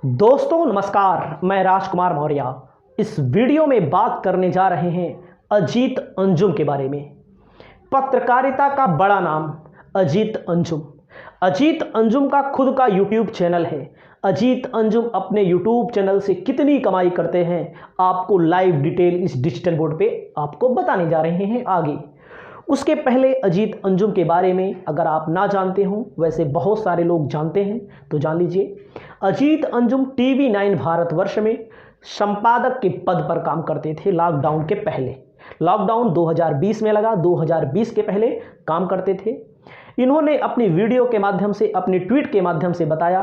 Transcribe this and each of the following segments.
दोस्तों नमस्कार, मैं राजकुमार मौर्य। इस वीडियो में बात करने जा रहे हैं अजीत अंजुम के बारे में। पत्रकारिता का बड़ा नाम अजीत अंजुम। अजीत अंजुम का खुद का यूट्यूब चैनल है। अजीत अंजुम अपने यूट्यूब चैनल से कितनी कमाई करते हैं आपको लाइव डिटेल इस डिजिटल बोर्ड पे आपको बताने जा रहे हैं आगे। उसके पहले अजीत अंजुम के बारे में अगर आप ना जानते हो, वैसे बहुत सारे लोग जानते हैं तो जान लीजिए। अजीत अंजुम TV9 भारतवर्ष में संपादक के पद पर काम करते थे लॉकडाउन के पहले। लॉकडाउन 2020 में लगा, 2020 के पहले काम करते थे। इन्होंने अपनी वीडियो के माध्यम से, अपने ट्वीट के माध्यम से बताया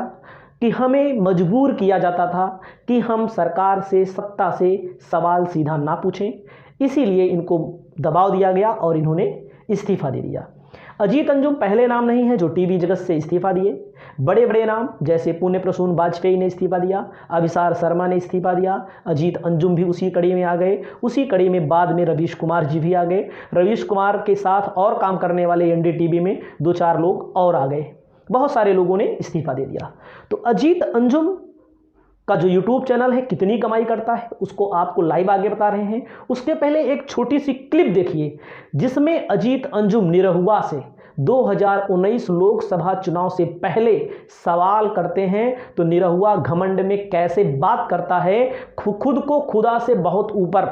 कि हमें मजबूर किया जाता था कि हम सरकार से, सत्ता से सवाल सीधा ना पूछें, इसीलिए इनको दबाव दिया गया और इन्होंने इस्तीफा दे दिया। अजीत अंजुम पहले नाम नहीं है जो टीवी जगत से इस्तीफा दिए। बड़े बड़े नाम जैसे पुण्य प्रसून वाजपेयी ने इस्तीफा दिया, अभिसार शर्मा ने इस्तीफा दिया, अजीत अंजुम भी उसी कड़ी में आ गए। उसी कड़ी में बाद में रवीश कुमार जी भी आ गए। रवीश कुमार के साथ और काम करने वाले NDTV में 2-4 लोग और आ गए। बहुत सारे लोगों ने इस्तीफा दे दिया। तो अजीत अंजुम का जो यूट्यूब चैनल है कितनी कमाई करता है उसको आपको लाइव आगे बता रहे हैं। उसके पहले एक छोटी सी क्लिप देखिए जिसमें अजीत अंजुम निरहुआ से 2019 लोकसभा चुनाव से पहले सवाल करते हैं। तो निरहुआ घमंड में कैसे बात करता है, खुद को खुदा से बहुत ऊपर,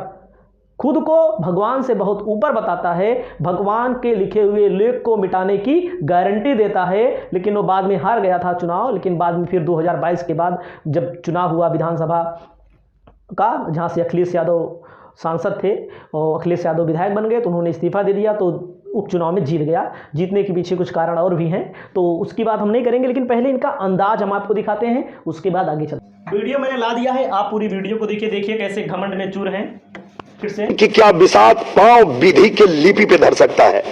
खुद को भगवान से बहुत ऊपर बताता है, भगवान के लिखे हुए लेख को मिटाने की गारंटी देता है। लेकिन वो बाद में हार गया था चुनाव। लेकिन बाद में फिर 2022 के बाद जब चुनाव हुआ विधानसभा का, जहां से अखिलेश यादव सांसद थे और अखिलेश यादव विधायक बन गए, तो उन्होंने इस्तीफा दे दिया। तो उपचुनाव में जीत गया। जीतने के पीछे कुछ कारण और भी हैं, तो उसकी बात हम नहीं करेंगे। लेकिन पहले इनका अंदाज हम आपको दिखाते हैं, उसके बाद आगे चलते। वीडियो मैंने ला दिया है, आप पूरी वीडियो को देखिए कैसे घमंड में चूर हैं। फिर से कि क्या बिसात पांव विधि के लिपि पे धर सकता है।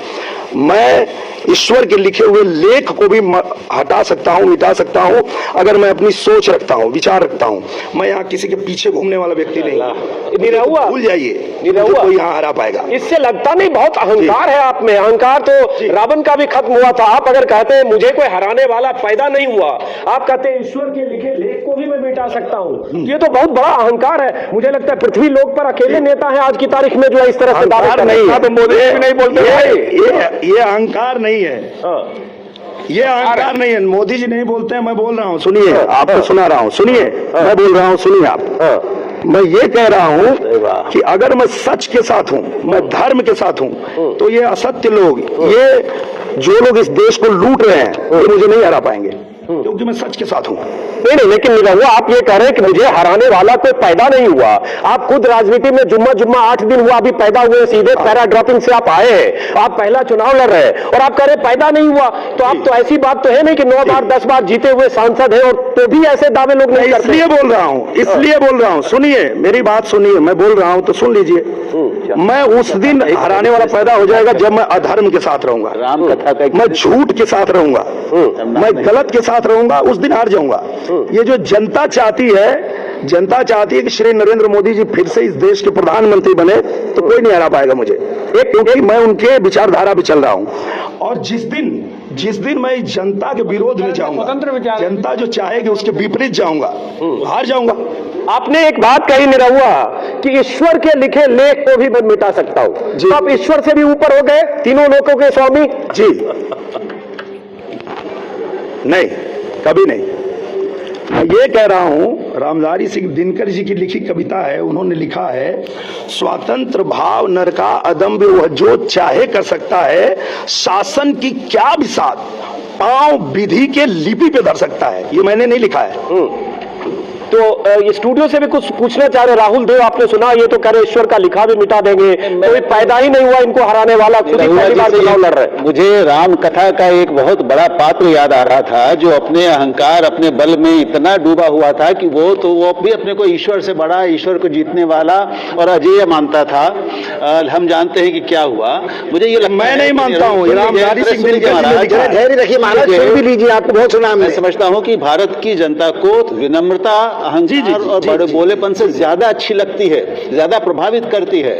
मैं ईश्वर के लिखे हुए लेख को भी हटा सकता हूं, मिटा सकता हूं, अगर मैं अपनी सोच रखता हूं, विचार रखता हूं। मैं यहाँ किसी के पीछे घूमने वाला व्यक्ति नहीं। निरहुआ, भूल जाइए, कोई यहाँ हरा पाएगा। इससे लगता नहीं बहुत अहंकार है आप में। अहंकार तो रावण का भी खत्म हुआ था। आप अगर कहते हैं मुझे कोई हराने वाला पैदा नहीं हुआ, आप कहते हैं ईश्वर के लिखे लेख को भी मैं मिटा सकता हूं, ये तो बहुत बड़ा अहंकार है। मुझे लगता है पृथ्वी लोक पर अकेले नेता है आज की तारीख में जो इस तरह से दावे कर रहे हैं। तो मोदी भी नहीं बोलते। ये अहंकार नहीं है, ये अहंकार नहीं है। मोदी जी नहीं बोलते हैं, मैं बोल रहा हूँ। सुनिए, आपको सुना रहा हूँ, सुनिए, मैं बोल रहा हूँ, सुनिए आप। मैं ये कह रहा हूँ कि अगर मैं सच के साथ हूँ, मैं धर्म के साथ हूँ, तो ये असत्य लोग, ये जो लोग इस देश को लूट रहे हैं, ये मुझे नहीं हरा पाएंगे, क्योंकि मैं सच के साथ हूँ। नहीं, लेकिन निरहुआ आप ये कह रहे हैं कि मुझे हराने वाला कोई पैदा नहीं हुआ। आप खुद राजनीति में जुम्मा 8 दिन हुआ, अभी पैदा हुए, सीधे पैरा ड्रॉपिंग से आप आए हैं। आप पहला चुनाव लड़ रहे हैं और आप कह रहे पैदा नहीं हुआ। तो आप तो ऐसी बात तो है नहीं कि 9 बार 10 बार जीते हुए सांसद है और तो भी ऐसे दावे लोग नहीं करते। इसलिए बोल रहा हूँ, इसलिए बोल रहा हूँ। सुनिए, मेरी बात सुनिए, मैं बोल रहा हूँ तो सुन लीजिए। मैं उस दिन हराने वाला पैदा हो जाएगा जब मैं अधर्म के साथ रहूंगा, राम कथा का, मैं झूठ के साथ रहूंगा, मैं गलत के साथ रहूंगा, उस दिन हार जाऊंगा। ये जो जनता चाहती है कि श्री नरेंद्र मोदी जी फिर से इस देश के प्रधानमंत्री बने, तो कोई नहीं हरा पाएगा मुझे, क्योंकि मैं उनके विचारधारा पे चल रहा हूं। और जिस दिन मैं जनता के विरोध में जाऊंगा, जनता जो चाहेगी उसके विपरीत जाऊंगा, हार जाऊंगा। आपने एक बात कही निरहुआ कि ईश्वर के लिखे लेख को भी मैं मिटा सकता हूं। तो आप ईश्वर से भी ऊपर हो गए, तीनों लोकों के स्वामी जी। नहीं, कभी नहीं। मैं ये कह रहा हूं, रामधारी सिंह दिनकर जी की लिखी कविता है, उन्होंने लिखा है, स्वतंत्र भाव नर का अदम्य वह जो चाहे कर सकता है, शासन की क्या बिसात पांव विधि के लिपि पे धर सकता है। ये मैंने नहीं लिखा है। तो ये स्टूडियो से भी कुछ पूछना चाह रहे राहुल देव, आपने सुना, ये तो कह रहे ईश्वर का लिखा भी मिटा देंगे, कोई पैदा ही नहीं हुआ इनको हराने वाला, खुद ही पहली बार चुनाव लड़ रहे। मुझे राम कथा का एक बहुत बड़ा पात्र याद आ रहा था जो अपने अहंकार, अपने बल में इतना डूबा हुआ था कि वो भी अपने को ईश्वर से बड़ा, ईश्वर को जीतने वाला और अजेय मानता था। हम जानते हैं कि क्या हुआ। मुझे ये मैं नहीं मानता हूँ। रामधारी सिंह धैर्य रखिए, महाराज सुन भी लीजिए, आपको बहुत सुना। मैं समझता हूँ कि भारत की जनता को विनम्रता, अहंकार और बड़े बोलेपन से ज्यादा अच्छी लगती है, ज्यादा प्रभावित करती है।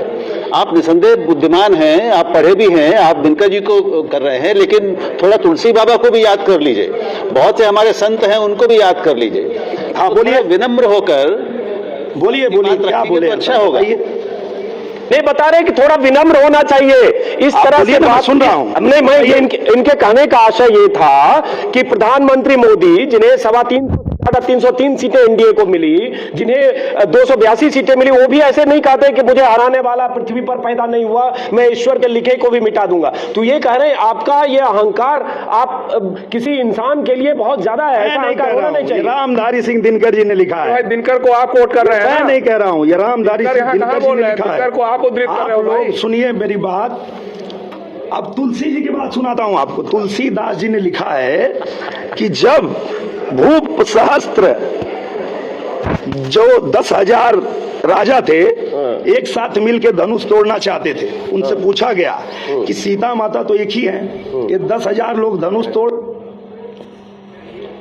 आप निसंदेह बुद्धिमान हैं, आप पढ़े भी हैं, आप दिनकर जी को कर रहे हैं, लेकिन थोड़ा तुलसी बाबा को भी याद कर लीजिए, बहुत से हमारे संत हैं उनको भी याद कर लीजिए। हाँ बोलिए, विनम्र होकर बोलिए क्या बोले, अच्छा होगा। नहीं, बता रहे कि थोड़ा विनम्र होना चाहिए। इस तरह से मैं सुन रहा हूं। नहीं, मैं इनके कहने का आशय ये था कि प्रधानमंत्री मोदी, जिन्हें 303 सीटें एनडीए को मिली, जिन्हें 282 सीटें मिली, वो भी ऐसे नहीं कहते कि मुझे हराने वाला पृथ्वी पर पैदा नहीं हुआ, मैं ईश्वर के लिखे को भी मिटा दूंगा। तो ये कह रहे हैं आपका ये अहंकार आप किसी इंसान के लिए बहुत ज्यादा है, ऐसा अहंकार होना नहीं चाहिए। रामधारी सिंह दिनकर जी ने लिखा है। दिनकर को आप कोट कर रहे हैं? मैं नहीं कह रहा हूं, ये रामधारी सिंह दिनकर जी ने लिखा है। आप उद्धृत कर रहे हो लोग। सुनिए मेरी बात, अब तुलसी जी की बात सुनाता हूं आपको। तुलसीदास जी ने लिखा है कि जब भूप सहस्त्र, जो 10,000 राजा थे, एक साथ मिलकर धनुष तोड़ना चाहते थे, उनसे पूछा गया कि सीता माता तो एक ही है, ये 10,000 लोग धनुष तोड़,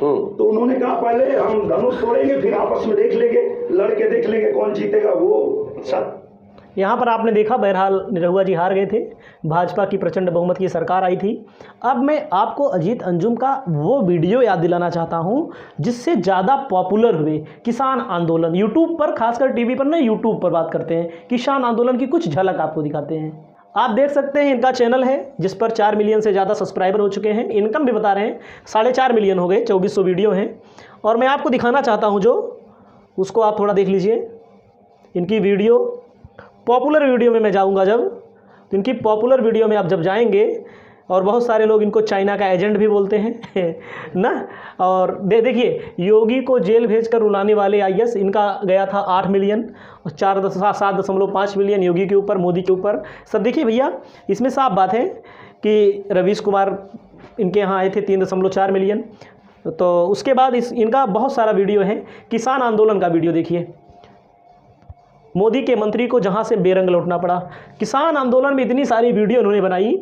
तो उन्होंने कहा पहले हम धनुष तोड़ेंगे, फिर आपस में देख लेंगे, लड़के देख लेंगे कौन जीतेगा। वो सब यहाँ पर आपने देखा, बहरहाल निरहुआ जी हार गए थे, भाजपा की प्रचंड बहुमत की सरकार आई थी। अब मैं आपको अजीत अंजुम का वो वीडियो याद दिलाना चाहता हूँ जिससे ज़्यादा पॉपुलर हुए किसान आंदोलन। यूट्यूब पर, खासकर टीवी पर नहीं, यूट्यूब पर बात करते हैं, किसान आंदोलन की कुछ झलक आपको दिखाते हैं। आप देख सकते हैं इनका चैनल है जिस पर 4 मिलियन से ज़्यादा सब्सक्राइबर हो चुके हैं। इनकम भी बता रहे हैं 4.5 मिलियन हो गए, 2400 वीडियो हैं। और मैं आपको दिखाना चाहता हूँ जो, उसको आप थोड़ा देख लीजिए। इनकी वीडियो, पॉपुलर वीडियो में मैं जाऊंगा जब, तो इनकी पॉपुलर वीडियो में आप जब जाएंगे, और बहुत सारे लोग इनको चाइना का एजेंट भी बोलते हैं ना। और देखिए, योगी को जेल भेजकर रुलाने वाले आईएएस, इनका गया था 8 मिलियन और 7.5 मिलियन योगी के ऊपर, मोदी के ऊपर। सब देखिए भैया, इसमें साफ बात है कि रवीश कुमार इनके यहाँ आए थे 3.4 मिलियन। तो उसके बाद इनका बहुत सारा वीडियो है। किसान आंदोलन का वीडियो देखिए, मोदी के मंत्री को जहां से बेरंग लौटना पड़ा। किसान आंदोलन में इतनी सारी वीडियो उन्होंने बनाई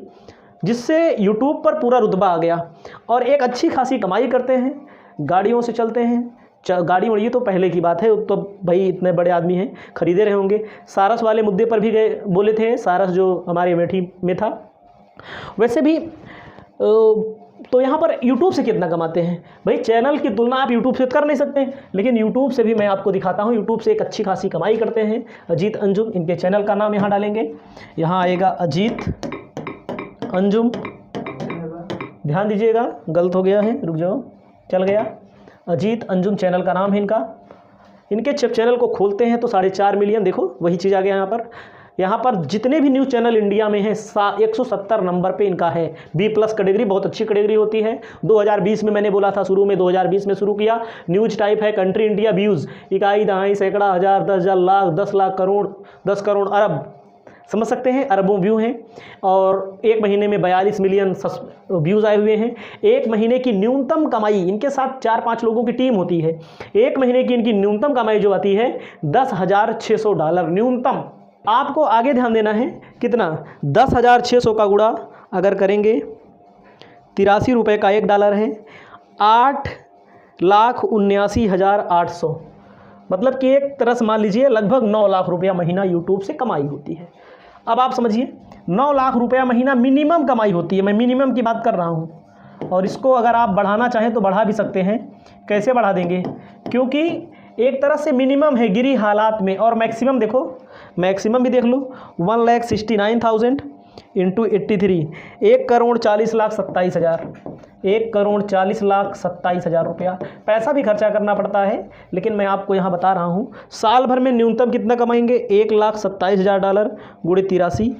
जिससे यूट्यूब पर पूरा रुतबा आ गया, और एक अच्छी खासी कमाई करते हैं, गाड़ियों से चलते हैं। गाड़ी उड़ी तो पहले की बात है, तो भाई इतने बड़े आदमी हैं, खरीदे रहे होंगे। सारस वाले मुद्दे पर भी गए, बोले थे, सारस जो हमारे अमेठी में था। वैसे भी तो यहाँ पर YouTube से कितना कमाते हैं भाई? चैनल की तुलना आप YouTube से कर नहीं सकते, लेकिन YouTube से भी मैं आपको दिखाता हूँ। YouTube से एक अच्छी खासी कमाई करते हैं अजीत अंजुम। इनके चैनल का नाम यहाँ डालेंगे, यहाँ आएगा अजीत अंजुम। ध्यान दीजिएगा, गलत हो गया है, रुक जाओ, चल गया। अजीत अंजुम चैनल का नाम है इनका। इनके जब चैनल को खोलते हैं तो 4.5 मिलियन, देखो वही चीज़ आ गया यहाँ पर। यहाँ पर जितने भी न्यूज़ चैनल इंडिया में हैं 170 नंबर पे इनका है। B+ कैटेगरी, बहुत अच्छी कैटेगरी होती है। 2020 में मैंने बोला था, शुरू में 2020 में शुरू किया। न्यूज़ टाइप है कंट्री इंडिया, व्यूज़ इकाई, दहाई, सैकड़ा, हज़ार, 10,000, लाख, 10 लाख, करोड़, 10 करोड़, अरब, समझ सकते हैं, अरबों व्यू हैं। और एक महीने में 42 मिलियन व्यूज़ आए हुए हैं। एक महीने की न्यूनतम कमाई, इनके साथ 4-5 लोगों की टीम होती है, एक महीने की इनकी न्यूनतम कमाई जो आती है $10,600 न्यूनतम। आपको आगे ध्यान देना है, कितना? 10,600 का गुणा अगर करेंगे, 83 रुपये का $1 है, 8,79,800, मतलब कि एक तरह से मान लीजिए लगभग 9 लाख रुपया महीना यूट्यूब से कमाई होती है। अब आप समझिए, 9 लाख रुपया महीना मिनिमम कमाई होती है, मैं मिनिमम की बात कर रहा हूँ। और इसको अगर आप बढ़ाना चाहें तो बढ़ा भी सकते हैं। कैसे बढ़ा देंगे? क्योंकि एक तरह से मिनिमम है गिरी हालात में, और मैक्सिमम देखो, मैक्सिमम भी देख लो, 1,69,000 इंटू 83, 1,40,27,000, 1,40,27,000 रुपया। पैसा भी खर्चा करना पड़ता है, लेकिन मैं आपको यहाँ बता रहा हूँ साल भर में न्यूनतम कितना कमाएंगे? $1,27,000 गुणे 83,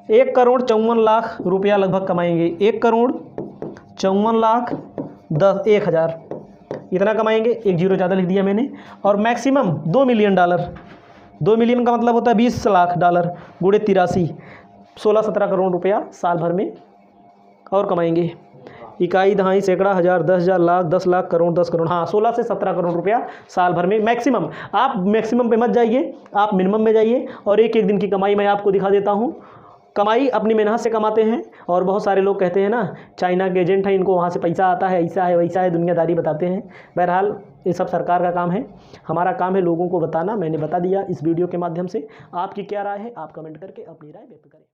1,54,00,000 रुपया लगभग कमाएंगे। 1,54,10,000 इतना कमाएंगे। एक जीरो ज़्यादा लिख दिया मैंने। और मैक्सिमम $2 मिलियन, 2 मिलियन का मतलब होता है $20 लाख गुणे 83, 16-17 करोड़ रुपया साल भर में और कमाएंगे। इकाई, दहाई, सैकड़ा, हज़ार, 10,000, लाख, 10 लाख, करोड़, 10 करोड़, हाँ 16 से 17 करोड़ रुपया साल भर में मैक्सिमम। आप मैक्सिमम पे मत जाइए, आप मिनिमम में जाइए। और एक दिन की कमाई मैं आपको दिखा देता हूँ। कमाई अपनी मेहनत से कमाते हैं। और बहुत सारे लोग कहते हैं ना, चाइना के एजेंट हैं, इनको वहाँ से पैसा आता है, ऐसा है वैसा है, दुनियादारी बताते हैं। बहरहाल ये सब सरकार का काम है, हमारा काम है लोगों को बताना। मैंने बता दिया इस वीडियो के माध्यम से। आपकी क्या राय है? आप कमेंट करके अपनी राय व्यक्त करें।